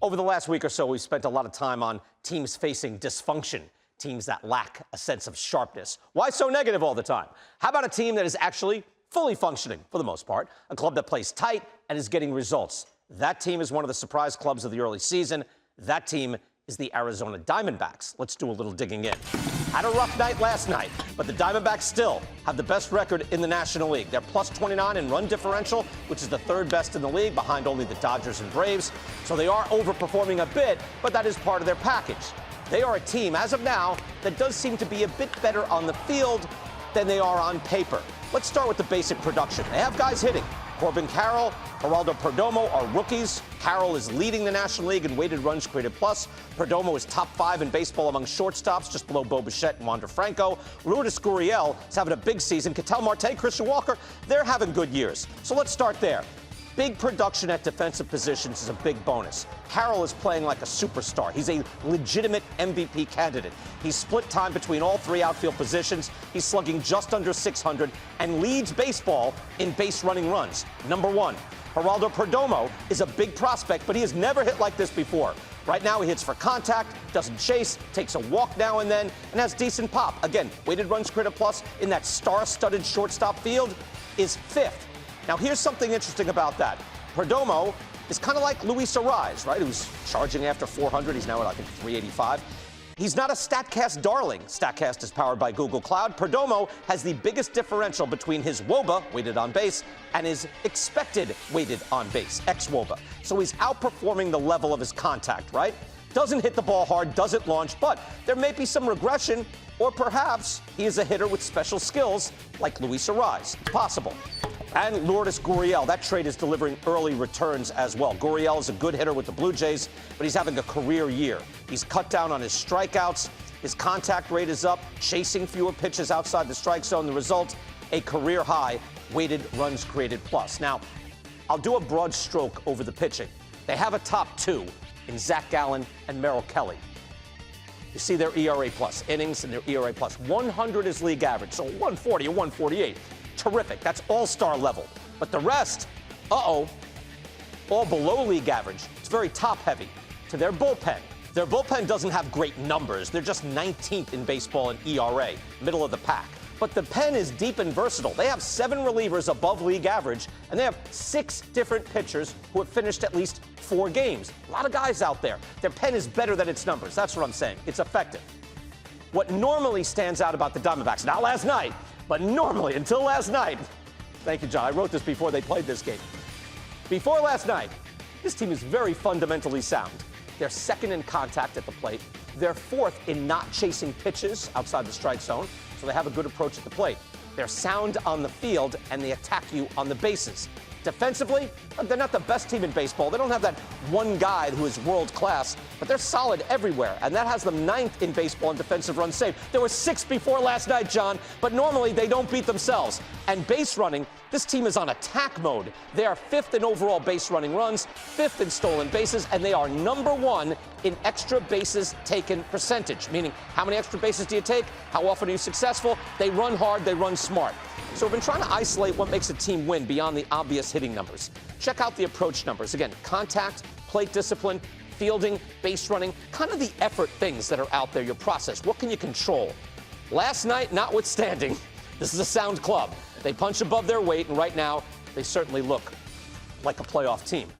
Over the last week or so, we've spent a lot of time on teams facing dysfunction, teams that lack a sense of sharpness. Why so negative all the time? How about a team that is actually fully functioning, for the most part, a club that plays tight and is getting results? That team is one of the surprise clubs of the early season. That team is the Arizona Diamondbacks. Let's do a little digging in. Had a rough night last night, but the Diamondbacks still have the best record in the National League. They're plus 29 in run differential, which is the third best in the league, behind only the Dodgers and Braves. So they are overperforming a bit, but that is part of their package. They are a team, as of now, that does seem to be a bit better on the field than they are on paper. Let's start with the basic production. They have guys hitting. Corbin Carroll, Geraldo Perdomo are rookies. Carroll is leading the National League in weighted runs created plus. Perdomo is top 5 in baseball among shortstops, just below Bo Bichette and Wander Franco. Lourdes Gurriel is having a big season. Ketel Marte, Christian Walker, they're having good years. So let's start there. Big production at defensive positions is a big bonus. Carroll is playing like a superstar. He's a legitimate MVP candidate. He's split time between all three outfield positions. He's slugging just under 600 and leads baseball in base running runs. Number one. Geraldo Perdomo is a big prospect, but he has never hit like this before. Right now, he hits for contact, doesn't chase, takes a walk now and then, and has decent pop. Again, weighted runs created plus in that star-studded shortstop field is 5th. Now, here's something interesting about that. Perdomo is kind of like Luis Arraez, right? Who's charging after 400. He's now at, I think, 385. He's not a StatCast darling. StatCast is powered by Google Cloud. Perdomo has the biggest differential between his WOBA, weighted on base, and his expected weighted on base, ex-WOBA. So he's outperforming the level of his contact, right? Doesn't hit the ball hard, doesn't launch, but there may be some regression, or perhaps he is a hitter with special skills like Luis Arraez. It's possible. And Lourdes Gurriel, that trade is delivering early returns as well. Gurriel is a good hitter with the Blue Jays, but he's having a career year. He's cut down on his strikeouts. His contact rate is up, chasing fewer pitches outside the strike zone. The result, a career high weighted runs created plus. Now, I'll do a broad stroke over the pitching. They have a top 2 in Zach Gallen and Merrill Kelly. You see their ERA plus innings and their ERA plus. 100 is league average, so 140 or 148. Terrific. That's all-star level. But the rest, all below league average. It's very top-heavy. To their bullpen. Their bullpen doesn't have great numbers. They're just 19th in baseball in ERA, middle of the pack. But the pen is deep and versatile. They have 7 relievers above league average, and they have 6 different pitchers who have finished at least 4 games. A lot of guys out there. Their pen is better than its numbers. That's what I'm saying. It's effective. What normally stands out about the Diamondbacks, not last night, but normally, until last night, thank you, John, I wrote this before they played this game. Before last night, this team is very fundamentally sound. They're 2nd in contact at the plate. They're 4th in not chasing pitches outside the strike zone, so they have a good approach at the plate. They're sound on the field, and they attack you on the bases. Defensively, they're not the best team in baseball. They don't have that one guy who is world class, but they're solid everywhere, and that has them 9th in baseball in defensive runs saved. There were 6 before last night, John, but normally they don't beat themselves. And base running, this team is on attack mode. They are 5th in overall base running runs, 5th in stolen bases, and they are number 1 in extra bases taken percentage, meaning how many extra bases do you take? How often are you successful? They run hard, they run smart. So we've been trying to isolate what makes a team win beyond the obvious hitting numbers. Check out the approach numbers. Again, contact, plate discipline, fielding, base running, kind of the effort things that are out there, your process. What can you control? Last night, notwithstanding, this is a sound club. They punch above their weight, and right now, they certainly look like a playoff team.